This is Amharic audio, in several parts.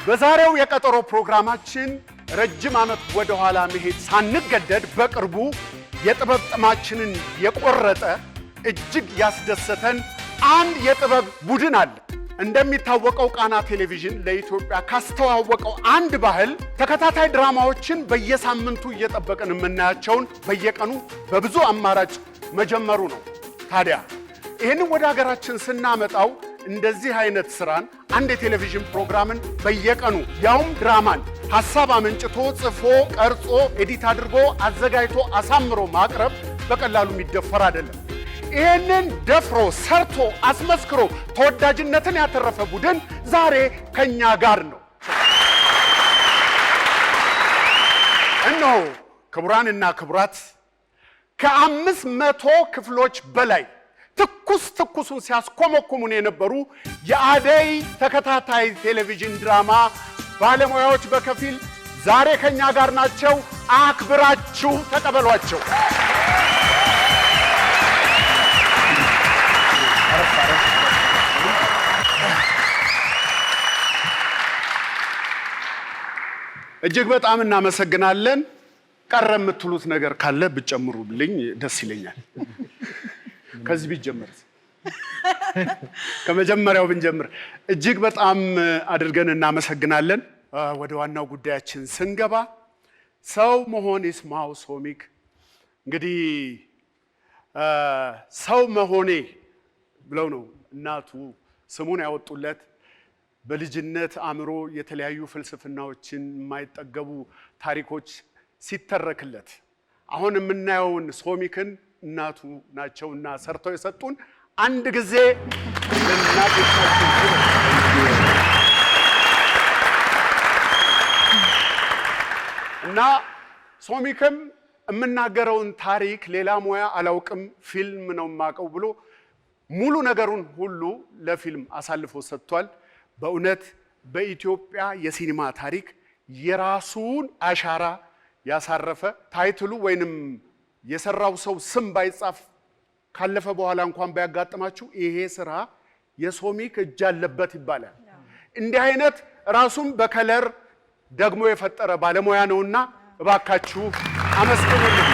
በዛሬው የቀጠሮ ፕሮግራማችን ረጅም ዓመት ወደ ኋላ መሄድ ሳንገደድ በቅርቡ የጥበብ ጥማችንን የቆረጠ እጅግ ያስደሰተን አንድ የጥበብ ቡድን አለ። እንደሚታወቀው ቃና ቴሌቪዥን ለኢትዮጵያ ካስተዋወቀው አንድ ባህል ተከታታይ ድራማዎችን በየሳምንቱ እየጠበቅን የምናያቸውን በየቀኑ በብዙ አማራጭ መጀመሩ ነው። ታዲያ ይህንን ወደ ሀገራችን ስናመጣው እንደዚህ አይነት ስራን አንድ የቴሌቪዥን ፕሮግራምን በየቀኑ ያውም ድራማን ሐሳብ አመንጭቶ ጽፎ ቀርጾ ኤዲት አድርጎ አዘጋጅቶ አሳምሮ ማቅረብ በቀላሉ የሚደፈር አይደለም። ይህንን ደፍሮ ሰርቶ አስመስክሮ ተወዳጅነትን ያተረፈ ቡድን ዛሬ ከኛ ጋር ነው። እነሆ ክቡራንና ክቡራት ከ500 ክፍሎች በላይ ትኩሱን ሲያስኮመኩሙን የነበሩ የአደይ ተከታታይ ቴሌቪዥን ድራማ ባለሙያዎች በከፊል ዛሬ ከኛ ጋር ናቸው። አክብራችሁ ተቀበሏቸው። እጅግ በጣም እናመሰግናለን። ቀረ የምትሉት ነገር ካለ ብትጨምሩልኝ ደስ ይለኛል። ከዚህ ቢጀመር ከመጀመሪያው ብንጀምር እጅግ በጣም አድርገን እናመሰግናለን። ወደ ዋናው ጉዳያችን ስንገባ ሰው መሆን ይስማው ሶሚክ እንግዲህ ሰው መሆኔ ብለው ነው እናቱ ስሙን ያወጡለት። በልጅነት አእምሮ የተለያዩ ፍልስፍናዎችን የማይጠገቡ ታሪኮች ሲተረክለት አሁን የምናየውን ሶሚክን እናቱ ናቸውና ሰርተው የሰጡን። አንድ ጊዜ ለእናቶቻችን እና ሶሚክም የምናገረውን ታሪክ ሌላ ሙያ አላውቅም ፊልም ነው የማውቀው ብሎ ሙሉ ነገሩን ሁሉ ለፊልም አሳልፎ ሰጥቷል። በእውነት በኢትዮጵያ የሲኒማ ታሪክ የራሱን አሻራ ያሳረፈ ታይትሉ ወይንም የሰራው ሰው ስም ባይጻፍ ካለፈ በኋላ እንኳን ባያጋጥማችሁ ይሄ ስራ የሶሚክ እጅ አለበት ይባላል። እንዲህ አይነት ራሱን በከለር ደግሞ የፈጠረ ባለሙያ ነውና እባካችሁ አመስግኑልኝ።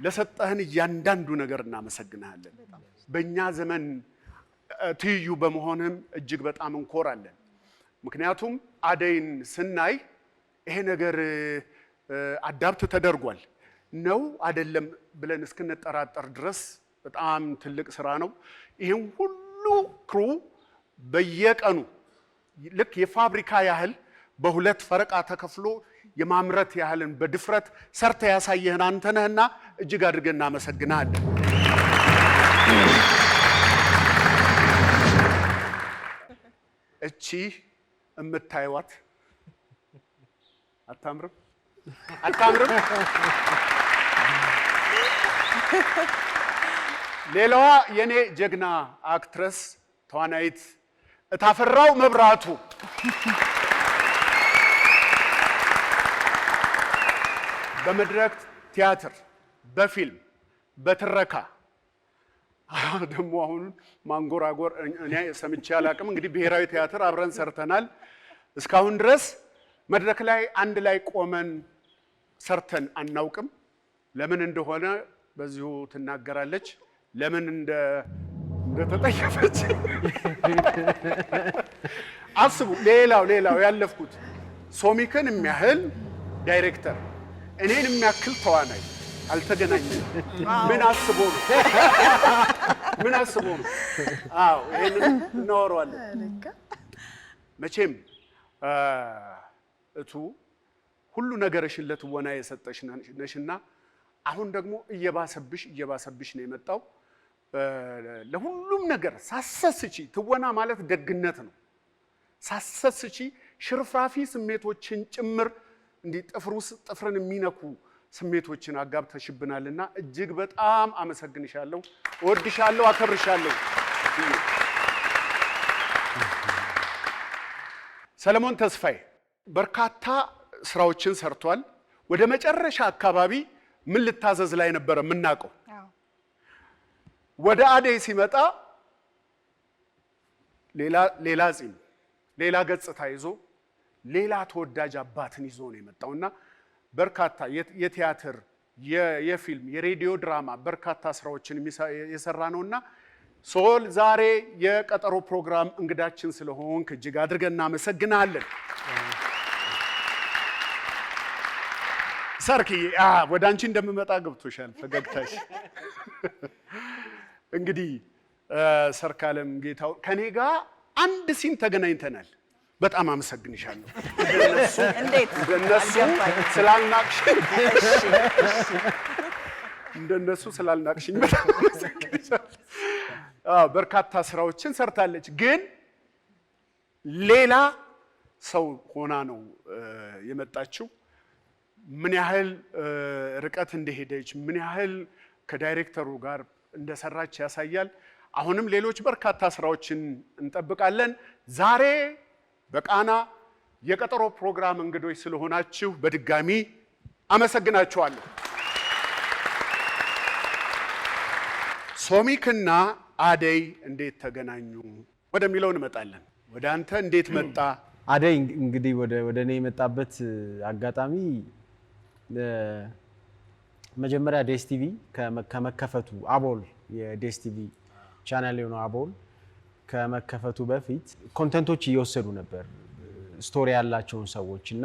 ለሰጠህን እያንዳንዱ ነገር እናመሰግናለን። በእኛ ዘመን ትይዩ በመሆንም እጅግ በጣም እንኮራለን። ምክንያቱም አደይን ስናይ ይሄ ነገር አዳፕት ተደርጓል ነው አይደለም ብለን እስክንጠራጠር ድረስ በጣም ትልቅ ስራ ነው። ይህን ሁሉ ክሩ በየቀኑ ልክ የፋብሪካ ያህል በሁለት ፈረቃ ተከፍሎ የማምረት ያህልን በድፍረት ሰርተ ያሳየህን አንተ ነህና እጅግ አድርገን እናመሰግናለን። እቺ እምታዩዋት አታምርም? አታምርም? ሌላዋ የኔ ጀግና አክትረስ ተዋናይት እታፈራው መብራቱ በመድረክ ቲያትር፣ በፊልም፣ በትረካ ደግሞ አሁን ማንጎራጎር እኔ ሰምቼ አላቅም። እንግዲህ ብሔራዊ ቲያትር አብረን ሰርተናል። እስካሁን ድረስ መድረክ ላይ አንድ ላይ ቆመን ሰርተን አናውቅም። ለምን እንደሆነ በዚሁ ትናገራለች። ለምን እንደተጠየፈች አስቡ። ሌላው ያለፍኩት ሶሚክን የሚያህል ዳይሬክተር እኔን የሚያክል ተዋናይ አልተገናኘንም። ምን አስቦ ነው? ምን አስቦ ነው? አዎ ይሄንን እናወራዋለን። መቼም እቱ ሁሉ ነገርሽን ለትወና የሰጠሽ ነሽና አሁን ደግሞ እየባሰብሽ ነው የመጣው። ለሁሉም ነገር ሳሰስቺ ትወና ማለት ደግነት ነው። ሳሰስቺ ሽርፍራፊ ስሜቶችን ጭምር እንዲህ ጥፍርን የሚነኩ ስሜቶችን አጋብተሽብናልና እጅግ በጣም አመሰግንሻለሁ፣ እወድሻለሁ፣ አከብርሻለሁ። ሰለሞን ተስፋዬ በርካታ ስራዎችን ሰርቷል። ወደ መጨረሻ አካባቢ ምን ልታዘዝ ላይ ነበር የምናውቀው። ወደ አደይ ሲመጣ ሌላ ጺም ሌላ ገጽታ ይዞ ሌላ ተወዳጅ አባትን ይዞ ነው የመጣውና በርካታ የቲያትር የፊልም የሬዲዮ ድራማ በርካታ ስራዎችን የሰራ ነውና ሶል ዛሬ የቀጠሮ ፕሮግራም እንግዳችን ስለሆንክ እጅግ አድርገን እናመሰግናለን። ሰርኪ ወደ አንቺ እንደምመጣ ገብቶሻል ፈገግታሽ። እንግዲህ ሰርካለም ጌታው ከኔ ጋር አንድ ሲን ተገናኝተናል። በጣም አመሰግንሻለሁ። እንደነሱ ስላልናቅሽኝ በጣም አመሰግንሻለሁ። በርካታ ስራዎችን ሰርታለች፣ ግን ሌላ ሰው ሆና ነው የመጣችው። ምን ያህል ርቀት እንደሄደች ምን ያህል ከዳይሬክተሩ ጋር እንደሰራች ያሳያል። አሁንም ሌሎች በርካታ ስራዎችን እንጠብቃለን። ዛሬ በቃና የቀጠሮ ፕሮግራም እንግዶች ስለሆናችሁ በድጋሚ አመሰግናችኋለሁ። ሶሚክና አደይ እንዴት ተገናኙ ወደሚለው እንመጣለን። ወደ አንተ እንዴት መጣ? አደይ እንግዲህ ወደ እኔ የመጣበት አጋጣሚ መጀመሪያ ዴስቲቪ ከመከፈቱ አቦል የዴስቲቪ ቻናል የሆነው አቦል ከመከፈቱ በፊት ኮንተንቶች እየወሰዱ ነበር ስቶሪ ያላቸውን ሰዎች እና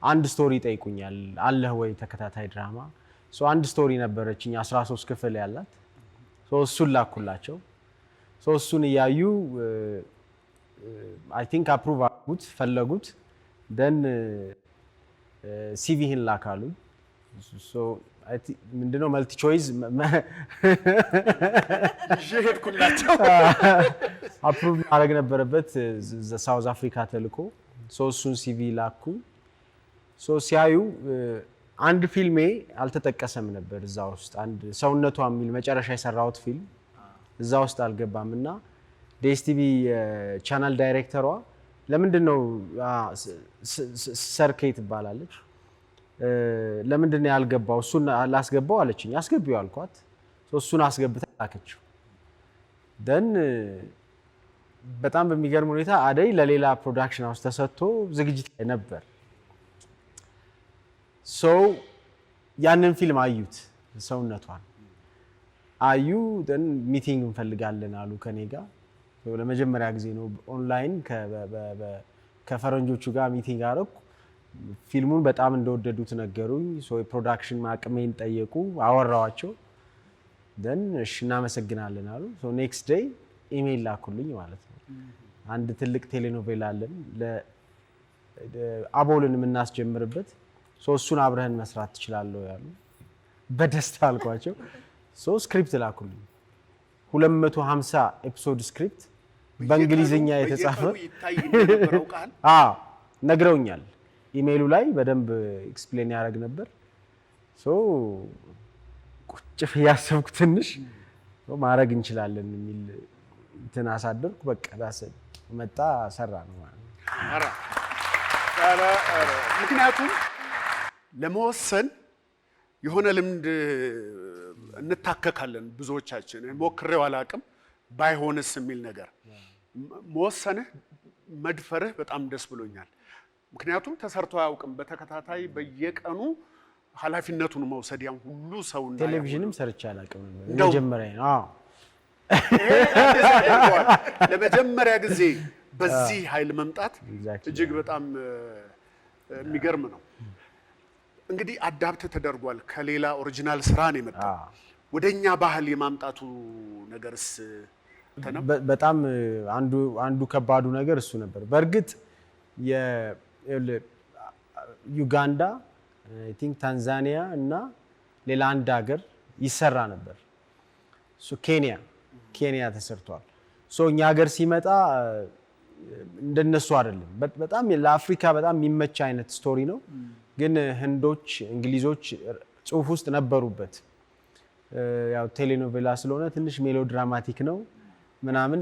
አንድ ስቶሪ ጠይቁኛል። አለህ ወይ ተከታታይ ድራማ? አንድ ስቶሪ ነበረችኝ 13 ክፍል ያላት። እሱን ላኩላቸው። እሱን እያዩ አይ ቲንክ አፕሩቭ አድርጉት ፈለጉት። ደን ሲቪህን ላካሉ። ምንድነው መልቲ ቾይስ ሄድኩላቸው። አፕሩቭ ማድረግ ነበረበት። ሳውዝ አፍሪካ ተልኮ እሱን ሲቪ ላኩ። ሲያዩ አንድ ፊልሜ አልተጠቀሰም ነበር እዛ ውስጥ። አንድ ሰውነቷ የሚል መጨረሻ የሰራሁት ፊልም እዛ ውስጥ አልገባም እና ዴስቲቪ ቻናል ዳይሬክተሯ ለምንድነው ሰርኬ ትባላለች፣ ለምንድነው ያልገባው? እሱን ላስገባው አለችኝ። አስገቢው አልኳት። እሱን አስገብታ ላከችው። ደን በጣም በሚገርም ሁኔታ አደይ ለሌላ ፕሮዳክሽን ሃውስ ተሰጥቶ ዝግጅት ላይ ነበር። ያንን ፊልም አዩት፣ ሰውነቷን አዩ። ደን ሚቲንግ እንፈልጋለን አሉ ከኔ ጋር። ለመጀመሪያ ጊዜ ነው ኦንላይን ከፈረንጆቹ ጋር ሚቲንግ አደረኩ። ፊልሙን በጣም እንደወደዱት ነገሩኝ። የፕሮዳክሽን አቅሜን ጠየቁ፣ አወራዋቸው። ደን እሺ እናመሰግናለን አሉ። ኔክስት ዴይ ኢሜይል ላኩልኝ ማለት ነው። አንድ ትልቅ ቴሌኖቬላ አለን አቦልን የምናስጀምርበት፣ እሱን አብረህን መስራት ትችላለህ ያሉ። በደስታ አልኳቸው። ስክሪፕት ላኩልኝ 250 ኤፒሶድ ስክሪፕት በእንግሊዝኛ የተጻፈ ነግረውኛል። ኢሜይሉ ላይ በደንብ ኤክስፕሌን ያደርግ ነበር። ቁጭ ያሰብኩ ትንሽ ማድረግ እንችላለን የሚል እንትን አሳደርኩ። በቃ መጣ ሰራ ነው ማለት ነው። ምክንያቱም ለመወሰን የሆነ ልምድ እንታከካለን ብዙዎቻችን። ሞክሬው አላውቅም ባይሆንስ የሚል ነገር መወሰንህ መድፈርህ በጣም ደስ ብሎኛል። ምክንያቱም ተሰርቶ አያውቅም። በተከታታይ በየቀኑ ኃላፊነቱን መውሰድ ያን ሁሉ ሰው እና ቴሌቪዥንም ሰርቼ አላውቅም ነበር መጀመሪያ ነው። ለመጀመሪያ ጊዜ በዚህ ኃይል መምጣት እጅግ በጣም የሚገርም ነው። እንግዲህ አዳፕት ተደርጓል። ከሌላ ኦሪጂናል ስራ ነው የመጣው። ወደኛ ባህል የማምጣቱ ነገርስ በጣም አንዱ ከባዱ ነገር እሱ ነበር። በእርግጥ ዩጋንዳ፣ አይ ቲንክ ታንዛኒያ እና ሌላ አንድ ሀገር ይሰራ ነበር። ኬንያ ተሰርቷል። እኛ ሀገር ሲመጣ እንደነሱ አይደለም። በጣም ለአፍሪካ በጣም የሚመች አይነት ስቶሪ ነው። ግን ህንዶች፣ እንግሊዞች ጽሁፍ ውስጥ ነበሩበት። ያው ቴሌኖቬላ ስለሆነ ትንሽ ሜሎድራማቲክ ነው ምናምን።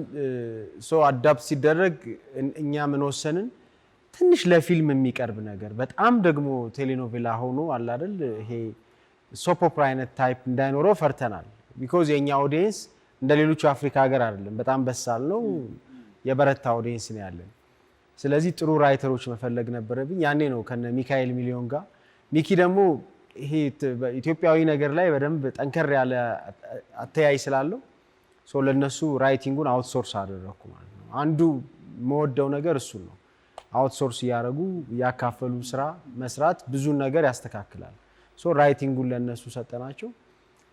አዳፕት ሲደረግ እኛ ምን ወሰንን፣ ትንሽ ለፊልም የሚቀርብ ነገር በጣም ደግሞ ቴሌኖቬላ ሆኖ አለ አይደል፣ ይሄ ሶፕ ኦፕራ አይነት ታይፕ እንዳይኖረው ፈርተናል። ቢኮዝ የኛ ኦዲየንስ እንደ ሌሎቹ አፍሪካ ሀገር አይደለም፣ በጣም በሳል ነው። የበረታ ኦዲየንስ ነው ያለን። ስለዚህ ጥሩ ራይተሮች መፈለግ ነበረብኝ። ያኔ ነው ከነ ሚካኤል ሚሊዮን ጋር ሚኪ ደግሞ ይሄ ኢትዮጵያዊ ነገር ላይ በደንብ ጠንከር ያለ አተያይ ስላለው ለነሱ ራይቲንጉን አውትሶርስ አደረኩ ማለት ነው። አንዱ መወደው ነገር እሱ ነው። አውትሶርስ እያደረጉ ያካፈሉ ስራ መስራት ብዙ ነገር ያስተካክላል። ራይቲንጉን ለነሱ ሰጠናቸው።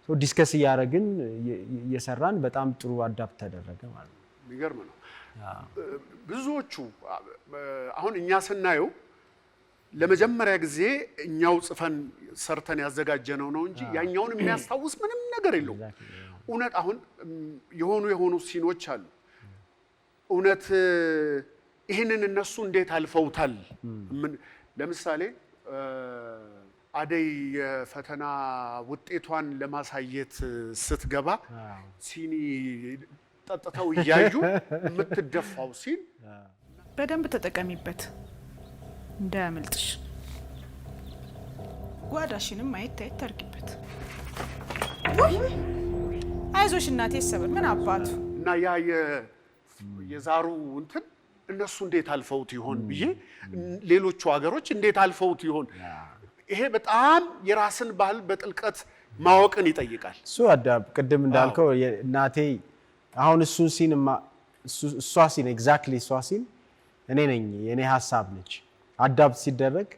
ዲስከስ እያደረግን እየሰራን በጣም ጥሩ አዳፕት ተደረገ ማለት ነው። የሚገርም ነው። ብዙዎቹ አሁን እኛ ስናየው ለመጀመሪያ ጊዜ እኛው ጽፈን ሰርተን ያዘጋጀነው ነው እንጂ ያኛውን የሚያስታውስ ምንም ነገር የለውም። እውነት አሁን የሆኑ ሲኖች አሉ። እውነት ይህንን እነሱ እንዴት አልፈውታል? ለምሳሌ አደይ የፈተና ውጤቷን ለማሳየት ስትገባ ሲኒ ጠጥተው እያዩ የምትደፋው ሲን በደንብ ተጠቀሚበት እንዳያመልጥሽ። ጓዳሽንም ማየት ታርጊበት። አይዞሽ እናቴ ሰበር ምን አባቱ እና ያ የዛሩ እንትን እነሱ እንዴት አልፈውት ይሆን ብዬ ሌሎቹ ሀገሮች እንዴት አልፈውት ይሆን? ይሄ በጣም የራስን ባህል በጥልቀት ማወቅን ይጠይቃል። እሱ አዳብ ቅድም እንዳልከው እናቴ አሁን እሱን ሲን እሷ ሲን ኤግዛክትሊ እሷ ሲን እኔ ነኝ የኔ ሀሳብ ነች አዳፕት ሲደረግ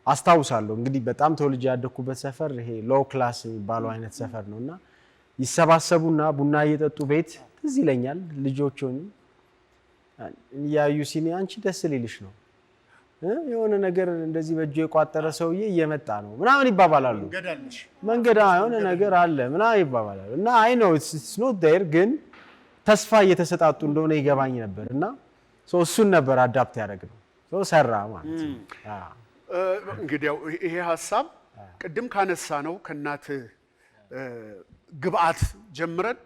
አስታውሳለሁ። እንግዲህ በጣም ተወልጄ ያደኩበት ሰፈር ይሄ ሎው ክላስ የሚባለው አይነት ሰፈር ነውና ይሰባሰቡና ቡና እየጠጡ ቤት ትዝ ይለኛል ልጆች ሆኑ ያዩ ሲኒ አንቺ ደስ ሊልሽ ነው የሆነ ነገር እንደዚህ በእጁ የቋጠረ ሰውዬ እየመጣ ነው ምናምን ይባባላሉ። መንገድ የሆነ ነገር አለ ምናምን ይባባላሉ እና አይ ኖ ኢትስ ኖት ዴር ግን ተስፋ እየተሰጣጡ እንደሆነ ይገባኝ ነበር እና እሱን ነበር አዳፕት ያደረግነው ሰራ ማለት ነው። እንግዲህ ይሄ ሀሳብ ቅድም ካነሳ ነው ከእናት ግብአት ጀምረን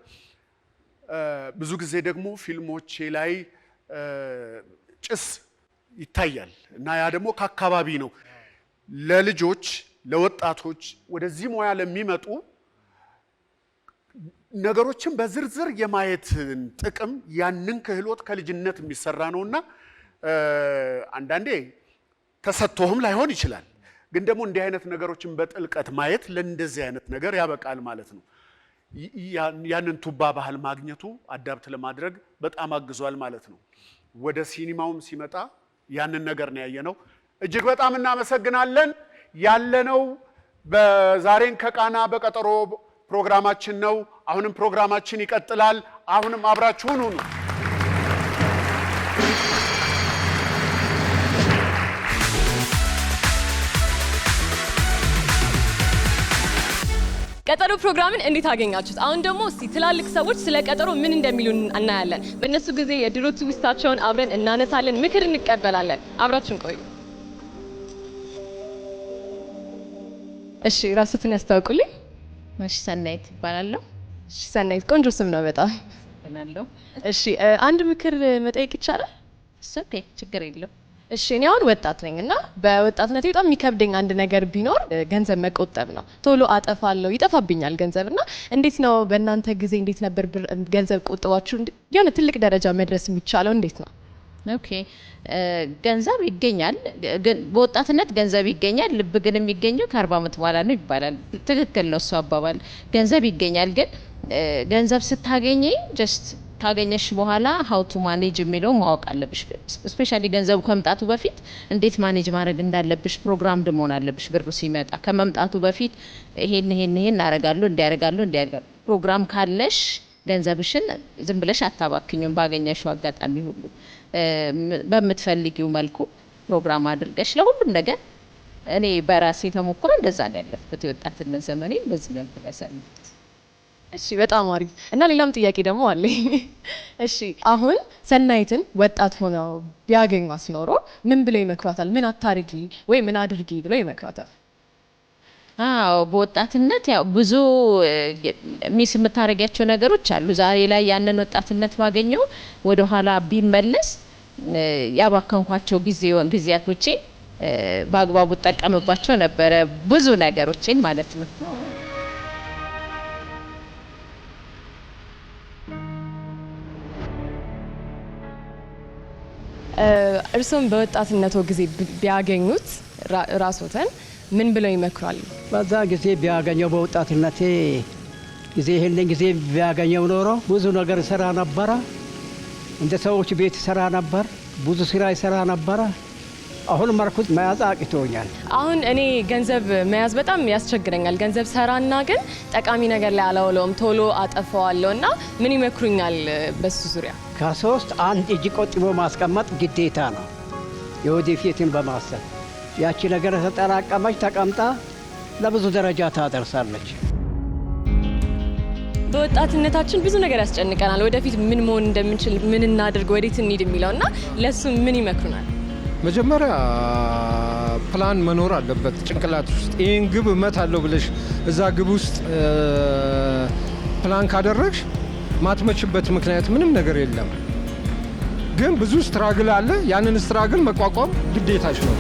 ብዙ ጊዜ ደግሞ ፊልሞቼ ላይ ጭስ ይታያል እና ያ ደግሞ ከአካባቢ ነው። ለልጆች ለወጣቶች ወደዚህ ሙያ ለሚመጡ ነገሮችን በዝርዝር የማየትን ጥቅም ያንን ክህሎት ከልጅነት የሚሰራ ነውና አንዳንዴ ተሰጥቶም ላይሆን ይችላል። ግን ደግሞ እንዲህ አይነት ነገሮችን በጥልቀት ማየት ለእንደዚህ አይነት ነገር ያበቃል ማለት ነው። ያንን ቱባ ባህል ማግኘቱ አዳፕት ለማድረግ በጣም አግዟል ማለት ነው። ወደ ሲኒማውም ሲመጣ ያንን ነገር ነው ያየነው። እጅግ በጣም እናመሰግናለን። ያለነው በዛሬን ከቃና በቀጠሮ ፕሮግራማችን ነው። አሁንም ፕሮግራማችን ይቀጥላል። አሁንም አብራችሁን ሁኑ። ቀጠሮ ፕሮግራምን እንዴት አገኛችሁት? አሁን ደግሞ እስቲ ትላልቅ ሰዎች ስለ ቀጠሮ ምን እንደሚሉ እናያለን። በእነሱ ጊዜ የድሮ ትውስታቸውን አብረን እናነሳለን፣ ምክር እንቀበላለን። አብራችሁን ቆዩ። እሺ ራስዎትን ያስተዋውቁልኝ። እሺ ሰናይት እባላለሁ። እሺ ሰናይት ቆንጆ ስም ነው በጣም። እሺ አንድ ምክር መጠየቅ ይቻላል? ኦኬ ችግር የለው። እሺ እኔ አሁን ወጣት ነኝ እና በወጣትነቴ በጣም የሚከብደኝ አንድ ነገር ቢኖር ገንዘብ መቆጠብ ነው። ቶሎ አጠፋለሁ፣ ይጠፋብኛል ገንዘብ እና እንዴት ነው በእናንተ ጊዜ እንዴት ነበር ገንዘብ ቆጥባችሁ የሆነ ትልቅ ደረጃ መድረስ የሚቻለው እንዴት ነው? ኦኬ ገንዘብ ይገኛል፣ ግን በወጣትነት ገንዘብ ይገኛል፣ ልብ ግን የሚገኘው ከ40 ዓመት በኋላ ነው ይባላል። ትክክል ነው እሱ አባባል። ገንዘብ ይገኛል፣ ግን ገንዘብ ስታገኚ ጀስት ካገኘሽ በኋላ how to manage የሚለው ማወቅ አለብሽ። ስፔሻሊ ገንዘቡ ከመምጣቱ በፊት እንዴት ማኔጅ ማድረግ እንዳለብሽ ፕሮግራምድ መሆን አለብሽ። ብሩ ሲመጣ ከመምጣቱ በፊት ይሄን እናረጋለሁ እንዲያረጋለሁ ፕሮግራም ካለሽ ገንዘብሽን ዝም ብለሽ አታባክኙም። ባገኘሽው አጋጣሚ ሁሉ በምትፈልጊው መልኩ ፕሮግራም አድርገሽ ለሁሉም ነገር። እኔ በራሴ ተሞክሮ እንደዛ ነው ያለፍኩት የወጣትነት ዘመኔ በዚህ መልኩ ያሳለፍኩት። እሺ በጣም አሪፍ እና ሌላም ጥያቄ ደግሞ አለኝ። እሺ አሁን ሰናይትን ወጣት ሆነው ቢያገኟት ኖሮ ምን ብለው ይመክሯታል? ምን አታርጊ ወይ ምን አድርጊ ብለው ይመክሯታል? አዎ በወጣትነት ያው ብዙ ሚስ የምታረጊያቸው ነገሮች አሉ። ዛሬ ላይ ያንን ወጣትነት ባገኘው ወደ ኋላ ቢመለስ ያባከንኳቸው ጊዜያቶቼ በአግባቡ ተጠቀምባቸው ነበረ ብዙ ነገሮችን ማለት ነው። እርሶም በወጣትነቶ ጊዜ ቢያገኙት ራስዎትን ምን ብለው ይመክራሉ? በዛ ጊዜ ቢያገኘው በወጣትነቴ ጊዜ ይሄንን ጊዜ ቢያገኘው ኖሮ ብዙ ነገር ይሰራ ነበረ። እንደ ሰዎች ቤት ይሰራ ነበር፣ ብዙ ስራ ይሰራ ነበረ። አሁን መርኩዝ መያዝ አቅቶኛል። አሁን እኔ ገንዘብ መያዝ በጣም ያስቸግረኛል። ገንዘብ ሰራና ግን ጠቃሚ ነገር ላይ አላውለውም፣ ቶሎ አጠፋዋለሁ እና ምን ይመክሩኛል በሱ ዙሪያ? ከሶስት አንድ እጅ ቆጥቦ ማስቀመጥ ግዴታ ነው፣ የወደፊትን በማሰብ ያቺ ነገር ተጠራቀመች ተቀምጣ ለብዙ ደረጃ ታደርሳለች። በወጣትነታችን ብዙ ነገር ያስጨንቀናል። ወደፊት ምን መሆን እንደምንችል፣ ምን እናድርግ፣ ወዴት እንሂድ የሚለውና ለሱ ምን ይመክሩናል? መጀመሪያ ፕላን መኖር አለበት ጭንቅላት ውስጥ። ይህን ግብ እመታለሁ ብለሽ እዛ ግብ ውስጥ ፕላን ካደረግሽ ማትመችበት ምክንያት ምንም ነገር የለም። ግን ብዙ ስትራግል አለ። ያንን ስትራግል መቋቋም ግዴታሽ ነው።